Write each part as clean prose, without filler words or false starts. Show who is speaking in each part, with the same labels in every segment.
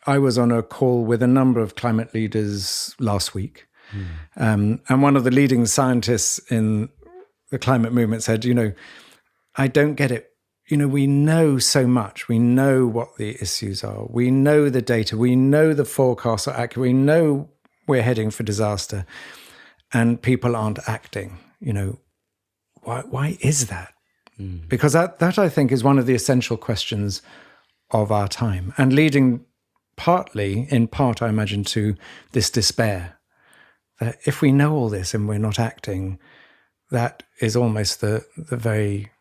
Speaker 1: I was on a call with a number of climate leaders last week. And one of the leading scientists in the climate movement said, I don't get it. We know so much. We know what the issues are. We know the data. We know the forecasts are accurate. We know we're heading for disaster. And people aren't acting. Why is that? Because that I think is one of the essential questions of our time, and leading in part, I imagine, to this despair. That if we know all this and we're not acting, that is almost the very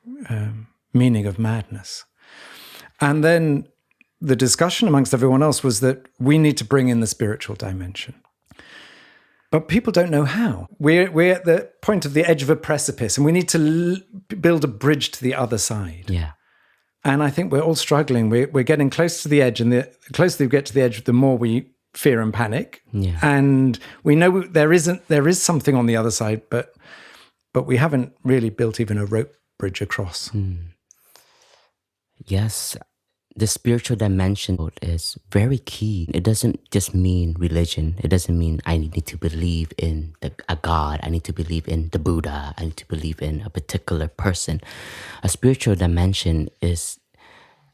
Speaker 1: meaning of madness. And then the discussion amongst everyone else was that we need to bring in the spiritual dimension. But people don't know how. We're at the point of the edge of a precipice, and we need to build a bridge to the other side.
Speaker 2: Yeah. And
Speaker 1: I think we're all struggling. We're getting close to the edge, and the closer we get to the edge, the more we fear and panic.
Speaker 2: Yeah.
Speaker 1: And we know there is something on the other side, but we haven't really built even a rope bridge across.
Speaker 2: Yes. The spiritual dimension is very key. It doesn't just mean religion. It doesn't mean I need to believe in a God. I need to believe in the Buddha. I need to believe in a particular person. A spiritual dimension is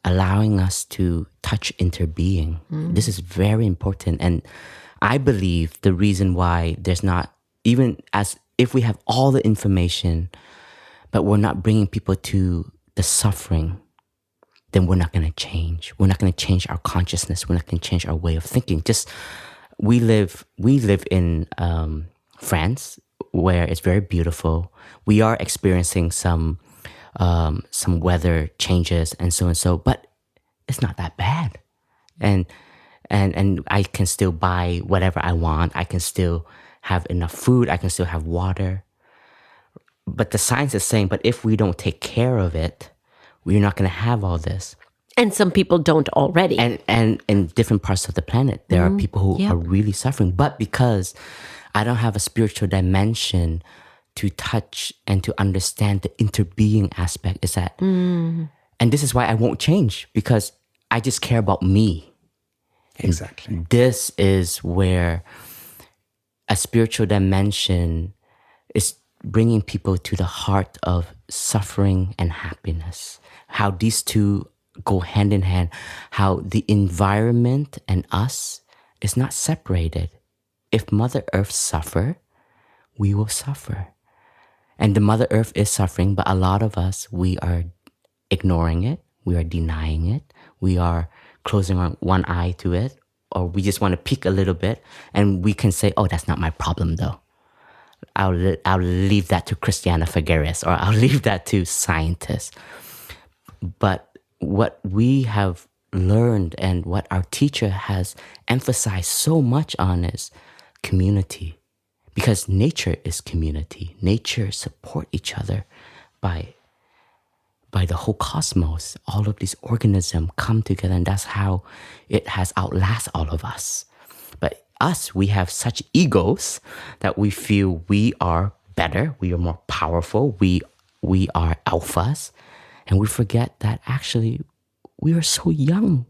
Speaker 2: allowing us to touch interbeing. This is very important. And I believe the reason why there's not, even as if we have all the information, but we're not bringing people to the suffering, then we're not going to change. We're not going to change our consciousness. We're not going to change our way of thinking. Just we live in France, where it's very beautiful. We are experiencing some weather changes and so, but it's not that bad. And I can still buy whatever I want. I can still have enough food. I can still have water. But the science is saying, but if we don't take care of it, we're not going to have all this.
Speaker 3: And some people don't already.
Speaker 2: And in different parts of the planet, there are people who are really suffering. But because I don't have a spiritual dimension to touch and to understand the interbeing aspect, is that, and this is why I won't change, because I just care about me.
Speaker 1: Exactly.
Speaker 2: And this is where a spiritual dimension is bringing people to the heart of suffering and happiness. How these two go hand in hand, how the environment and us is not separated. If Mother Earth suffer, we will suffer. And the Mother Earth is suffering, but a lot of us, we are ignoring it, we are denying it, we are closing one eye to it, or we just want to peek a little bit, and we can say, oh, that's not my problem though. I'll leave that to Christiana Figueres, or I'll leave that to scientists. But what we have learned and what our teacher has emphasized so much on is community. Because nature is community. Nature support each other by the whole cosmos. All of these organisms come together, and that's how it has outlasted all of us. But us, we have such egos that we feel we are better, we are more powerful, we are alphas, and we forget that actually we are so young.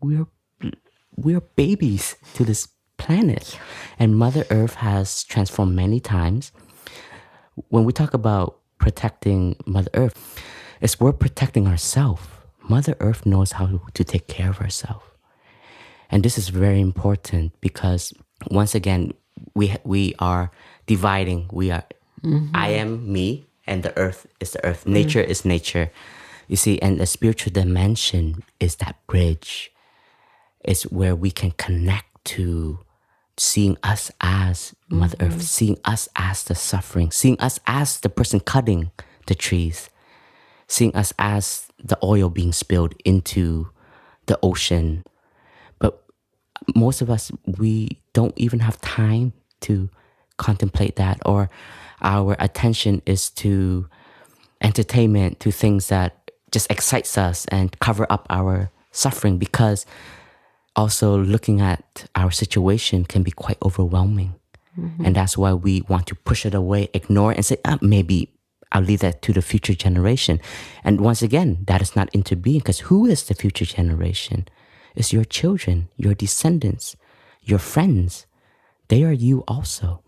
Speaker 2: We are babies to this planet, and Mother Earth has transformed many times. When we talk about protecting Mother Earth, we're protecting ourselves. Mother Earth knows how to take care of herself, and this is very important because once again we are dividing. We are I am me, and the Earth is the Earth. Nature is nature. You see, and the spiritual dimension is that bridge. It's where we can connect to seeing us as Mother Earth, seeing us as the suffering, seeing us as the person cutting the trees, seeing us as the oil being spilled into the ocean. But most of us, we don't even have time to contemplate that, or our attention is to entertainment, to things that just excites us and cover up our suffering, because also looking at our situation can be quite overwhelming. And that's why we want to push it away, ignore it, and say, maybe I'll leave that to the future generation. And once again, that is not interbeing, because who is the future generation? is your children, your descendants, your friends. They are you also.